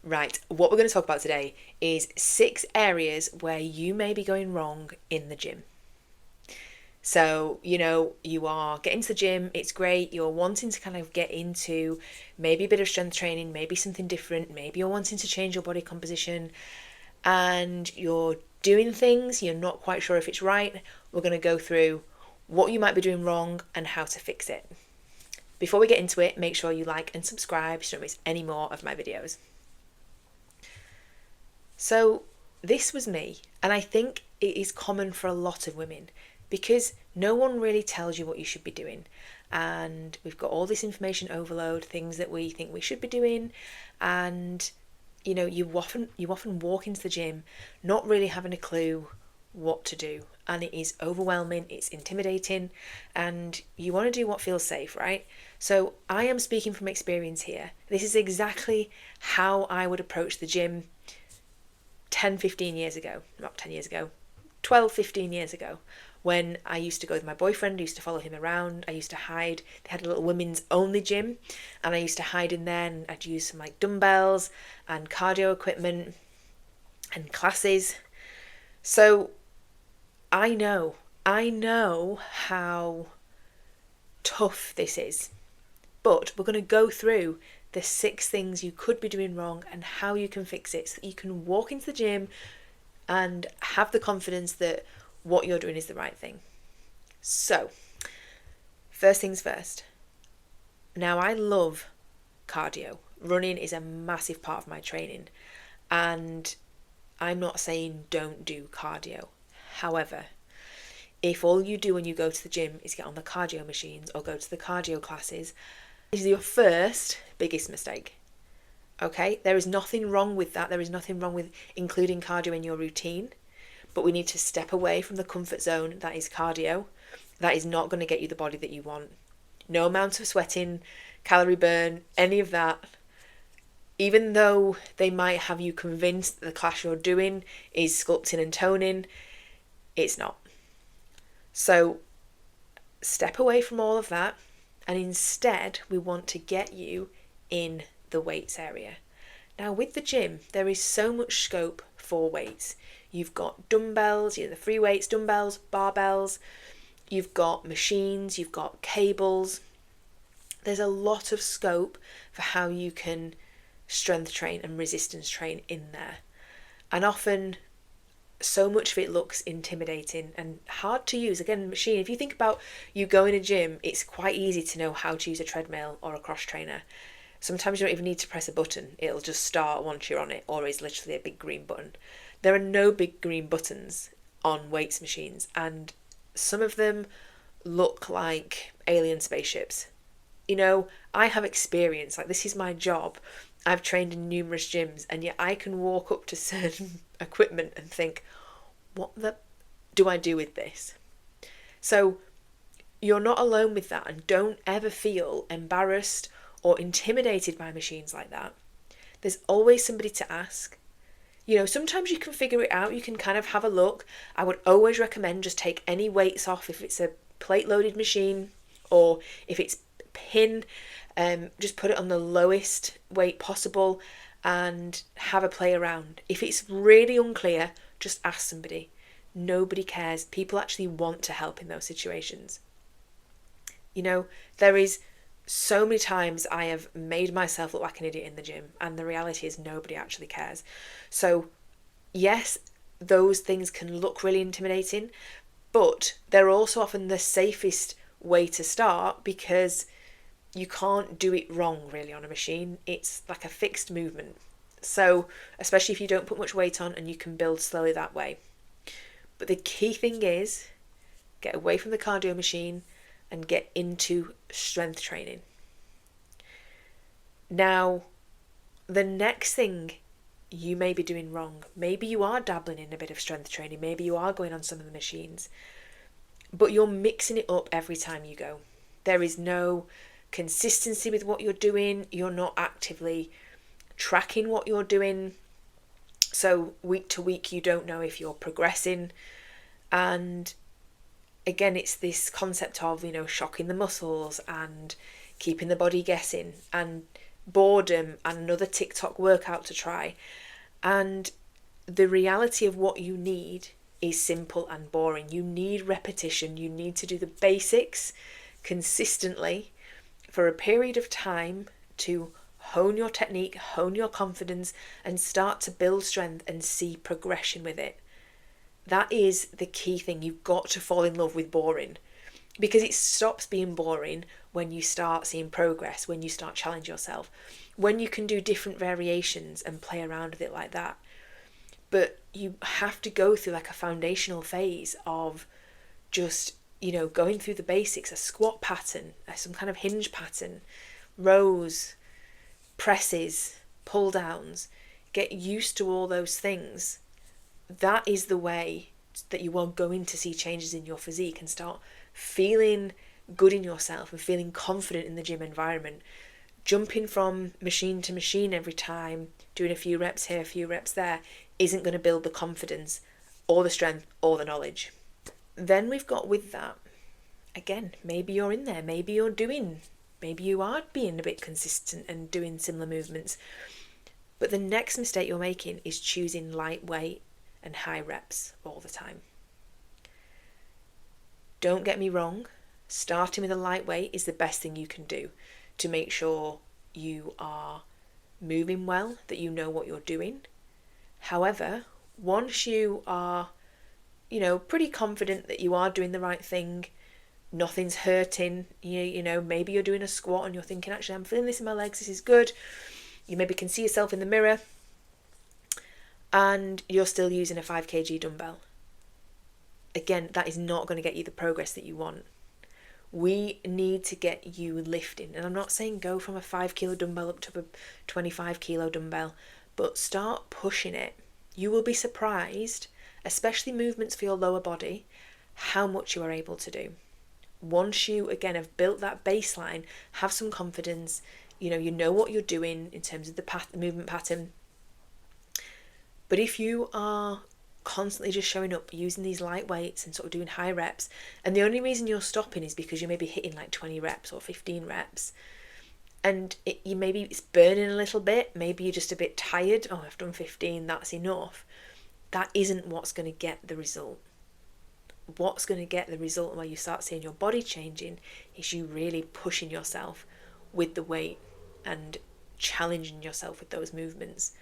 Right, what we're going to talk about today is 6 areas where you may be going wrong in the gym. So, you are getting to the gym, it's great, you're wanting to kind of get into maybe a bit of strength training, maybe something different, maybe you're wanting to change your body composition, and you're doing things, you're not quite sure if it's right. We're going to go through what you might be doing wrong and how to fix it. Before we get into it, make sure you like and subscribe so you don't miss any more of my videos. So, this was me, and I think it is common for a lot of women because no one really tells you what you should be doing. And we've got all this information overload, things that we think we should be doing, and you often walk into the gym not really having a clue what to do, and it is overwhelming, it's intimidating, and you want to do what feels safe, right? So I am speaking from experience here. This is exactly how I would approach the gym 10, 15 years ago, not 10 years ago, 12, 15 years ago, when I used to go with my boyfriend. I used to follow him around. I used to hide. They had a little women's only gym, and I used to hide in there, and I'd use some like dumbbells and cardio equipment and classes. So I know how tough this is, but we're going to go through the 6 things you could be doing wrong and how you can fix it so that you can walk into the gym and have the confidence that what you're doing is the right thing. So, first things first. Now, I love cardio. Running is a massive part of my training, and I'm not saying don't do cardio. However, if all you do when you go to the gym is get on the cardio machines or go to the cardio classes, this is your first biggest mistake. Okay, there is nothing wrong with that. There is nothing wrong with including cardio in your routine, but we need to step away from the comfort zone that is cardio. That is not going to get you the body that you want. No amount of sweating, calorie burn, any of that. Even though they might have you convinced that the class you're doing is sculpting and toning, it's not. So step away from all of that, and instead we want to get you in the weights area. Now with the gym, there is so much scope for weights. You've got dumbbells, the free weights, dumbbells, barbells, you've got machines, you've got cables. There's a lot of scope for how you can strength train and resistance train in there. And often so much of it looks intimidating and hard to use. Again, machine, if you think about you go in a gym, it's quite easy to know how to use a treadmill or a cross trainer. Sometimes you don't even need to press a button. It'll just start once you're on it, or it's literally a big green button. There are no big green buttons on weights machines, and some of them look like alien spaceships. I have experience, like this is my job. I've trained in numerous gyms, and yet I can walk up to certain equipment and think, what the do I do with this? So you're not alone with that, and don't ever feel embarrassed or intimidated by machines like that. There's always somebody to ask. Sometimes you can figure it out, you can kind of have a look. I would always recommend just take any weights off if it's a plate loaded machine, or if it's pin, just put it on the lowest weight possible and have a play around. If it's really unclear, just ask somebody. Nobody cares. People actually want to help in those situations. There is so many times I have made myself look like an idiot in the gym, and the reality is nobody actually cares. So yes, those things can look really intimidating, but they're also often the safest way to start because you can't do it wrong really on a machine. It's like a fixed movement. So especially if you don't put much weight on, and you can build slowly that way. But the key thing is get away from the cardio machine and get into strength training. Now, the next thing you may be doing wrong, maybe you are dabbling in a bit of strength training, maybe you are going on some of the machines, but you're mixing it up every time you go. There is no consistency with what you're doing. You're not actively tracking what you're doing. So week to week, you don't know if you're progressing. And again, it's this concept of, shocking the muscles and keeping the body guessing. And boredom and another TikTok workout to try. And the reality of what you need is simple and boring. You need repetition. You need to do the basics consistently for a period of time to hone your technique, hone your confidence, and start to build strength and see progression with it. That is the key thing. You've got to fall in love with boring, because it stops being boring when you start seeing progress, when you start challenging yourself, when you can do different variations and play around with it like that. But you have to go through like a foundational phase of just, going through the basics, a squat pattern, some kind of hinge pattern, rows, presses, pull downs. Get used to all those things. That is the way that you are going to see changes in your physique and start feeling good in yourself and feeling confident in the gym environment. Jumping from machine to machine every time, doing a few reps here, a few reps there, isn't going to build the confidence or the strength or the knowledge. Then we've got with that, again, maybe you're in there, maybe you are being a bit consistent and doing similar movements. But the next mistake you're making is choosing lightweight and high reps all the time. Don't get me wrong, starting with a lightweight is the best thing you can do to make sure you are moving well, that you know what you're doing. However, once you are, pretty confident that you are doing the right thing, nothing's hurting, maybe you're doing a squat and you're thinking, actually, I'm feeling this in my legs, this is good. You maybe can see yourself in the mirror and you're still using a 5 kg dumbbell. Again, that is not going to get you the progress that you want. We need to get you lifting. And I'm not saying go from a 5 kilo dumbbell up to a 25 kilo dumbbell, but start pushing it. You will be surprised, especially movements for your lower body, how much you are able to do. Once you, again, have built that baseline, have some confidence, you know what you're doing in terms of the movement pattern. But if you are constantly just showing up using these light weights and sort of doing high reps, and the only reason you're stopping is because you may be hitting like 20 reps or 15 reps, and maybe it's burning a little bit, maybe you're just a bit tired, I've done 15, that's enough. That isn't what's going to get the result. What's going to get the result where you start seeing your body changing is you really pushing yourself with the weight and challenging yourself with those movements.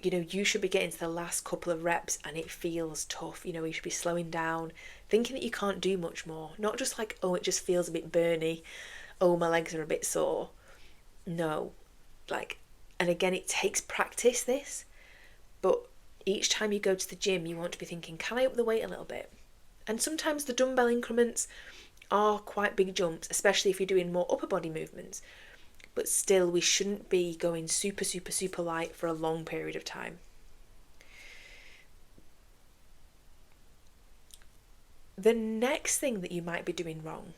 You should be getting to the last couple of reps and it feels tough. You should be slowing down, thinking that you can't do much more. Not just like, it just feels a bit burny. My legs are a bit sore. No. And again, it takes practice, this. But each time you go to the gym, you want to be thinking, can I up the weight a little bit? And sometimes the dumbbell increments are quite big jumps, especially if you're doing more upper body movements. But still, we shouldn't be going super, super, super light for a long period of time. The next thing that you might be doing wrong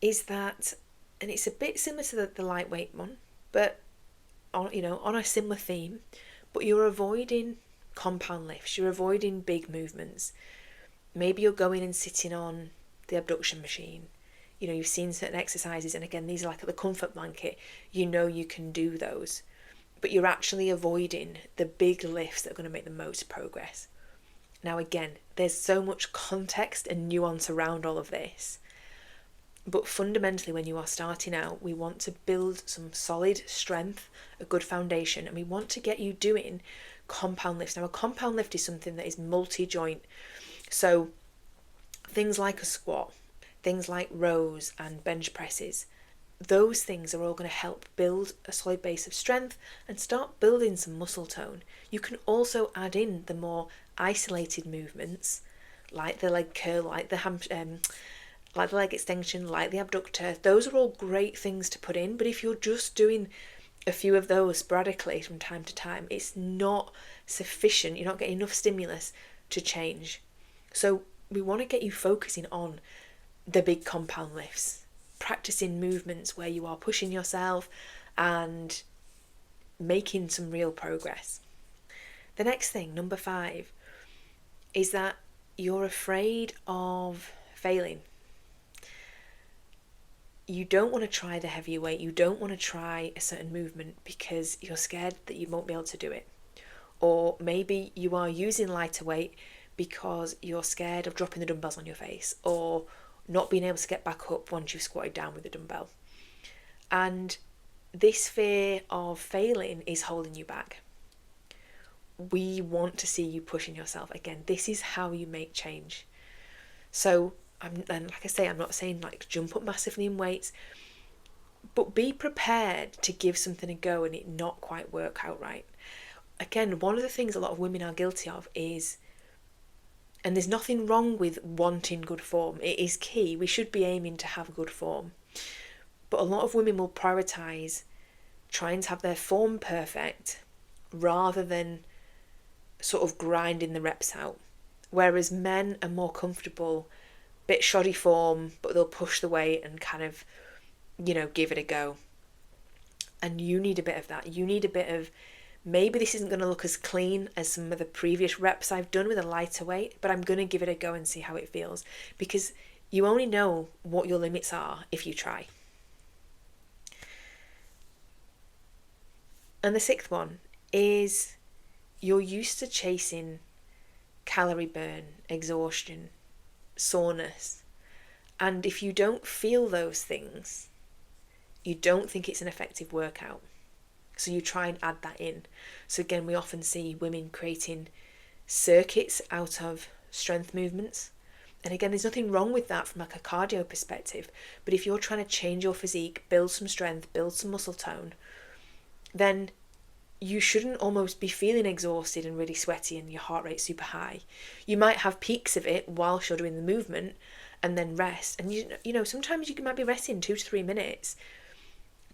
is that, and it's a bit similar to the lightweight one, but on a similar theme, but you're avoiding compound lifts, you're avoiding big movements. Maybe you're going and sitting on the abduction machine. You've seen certain exercises, and again, these are like the comfort blanket. You can do those, but you're actually avoiding the big lifts that are going to make the most progress. Now, again, there's so much context and nuance around all of this, but fundamentally, when you are starting out, we want to build some solid strength, a good foundation, and we want to get you doing compound lifts. Now, a compound lift is something that is multi-joint, so things like a squat, things like rows and bench presses, those things are all going to help build a solid base of strength and start building some muscle tone. You can also add in the more isolated movements, like the leg curl, like the leg extension, like the abductor. Those are all great things to put in, but if you're just doing a few of those sporadically from time to time, it's not sufficient. You're not getting enough stimulus to change. So we want to get you focusing on the big compound lifts, practicing movements where you are pushing yourself and making some real progress. The next thing, number 5, is that you're afraid of failing. you don't want to try the heavier weight, you don't want to try a certain movement because you're scared that you won't be able to do it. Or maybe you are using lighter weight because you're scared of dropping the dumbbells on your face or not being able to get back up once you've squatted down with the dumbbell. And this fear of failing is holding you back. We want to see you pushing yourself. Again, this is how you make change. So, and like I say, I'm not saying like jump up massively in weights, but be prepared to give something a go and it not quite work out right. Again, one of the things a lot of women are guilty of is, and there's nothing wrong with wanting good form, it is key, we should be aiming to have good form, but a lot of women will prioritise trying to have their form perfect rather than sort of grinding the reps out. Whereas men are more comfortable, bit shoddy form, but they'll push the weight and kind of, give it a go. And you need a bit of that. You need a bit of, maybe this isn't going to look as clean as some of the previous reps I've done with a lighter weight, but I'm going to give it a go and see how it feels. Because you only know what your limits are if you try. And the sixth one is you're used to chasing calorie burn, exhaustion, soreness. And if you don't feel those things, you don't think it's an effective workout. So you try and add that in. So again, we often see women creating circuits out of strength movements. And again, there's nothing wrong with that from like a cardio perspective. But if you're trying to change your physique, build some strength, build some muscle tone, then you shouldn't almost be feeling exhausted and really sweaty and your heart rate super high. You might have peaks of it whilst you're doing the movement and then rest. And sometimes you might be resting 2 to 3 minutes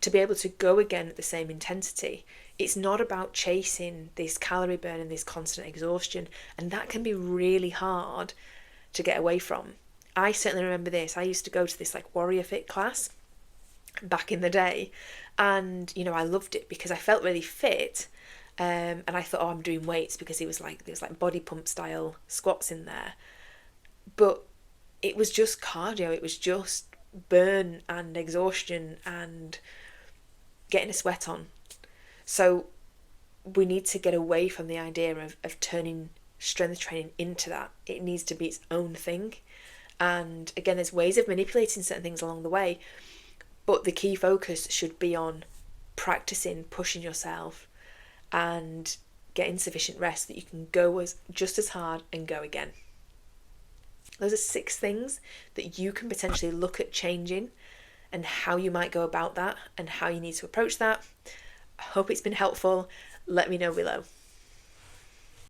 to be able to go again at the same intensity. It's not about chasing this calorie burn and this constant exhaustion, and that can be really hard to get away from. I certainly remember this. I used to go to this like Warrior Fit class back in the day, and I loved it because I felt really fit, and I thought, I'm doing weights because there's like body pump style squats in there, but it was just cardio. It was just burn and exhaustion and getting a sweat on. So we need to get away from the idea of turning strength training into that. It needs to be its own thing. And again, there's ways of manipulating certain things along the way, but the key focus should be on practicing, pushing yourself and getting sufficient rest that you can go just as hard and go again. Those are 6 things that you can potentially look at changing and how you might go about that and how you need to approach that. I hope it's been helpful. Let me know below.